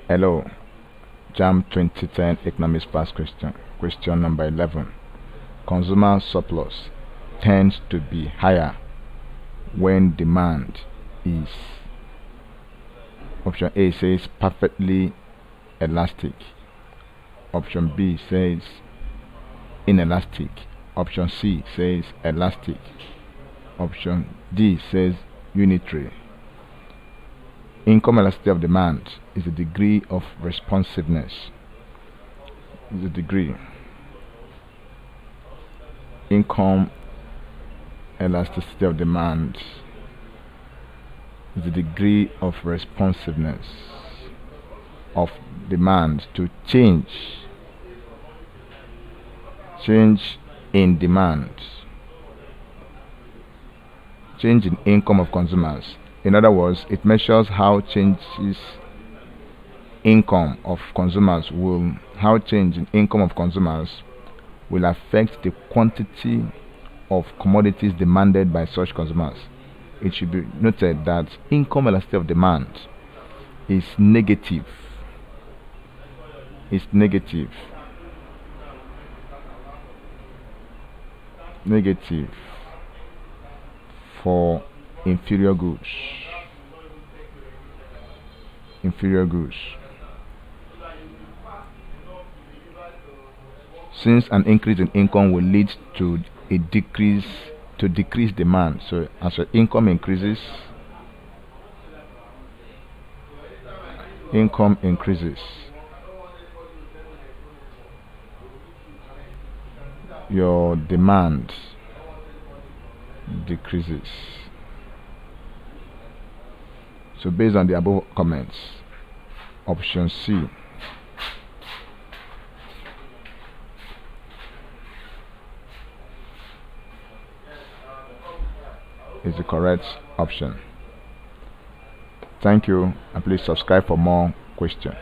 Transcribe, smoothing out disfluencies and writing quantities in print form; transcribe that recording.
Hello, Jamb 2010 Economics Past Question. Question number 11. Consumer surplus tends to be higher when demand is. Option A says perfectly elastic. Option B says inelastic. Option C says elastic. Option D says unitary. Income elasticity of demand is the degree of responsiveness. Income elasticity of demand is the degree of responsiveness of demand to change in demand, change in income of consumers. In other words, it measures how changes income of consumers how change in income of consumers will affect the quantity of commodities demanded by such consumers. It should be noted that income elasticity of demand is negative. It's negative for inferior goods. Since an increase in income will lead to a decrease demand. So as your income increases, your demand decreases. So based on the above comments, option C is the correct option. Thank you, and please subscribe for more questions.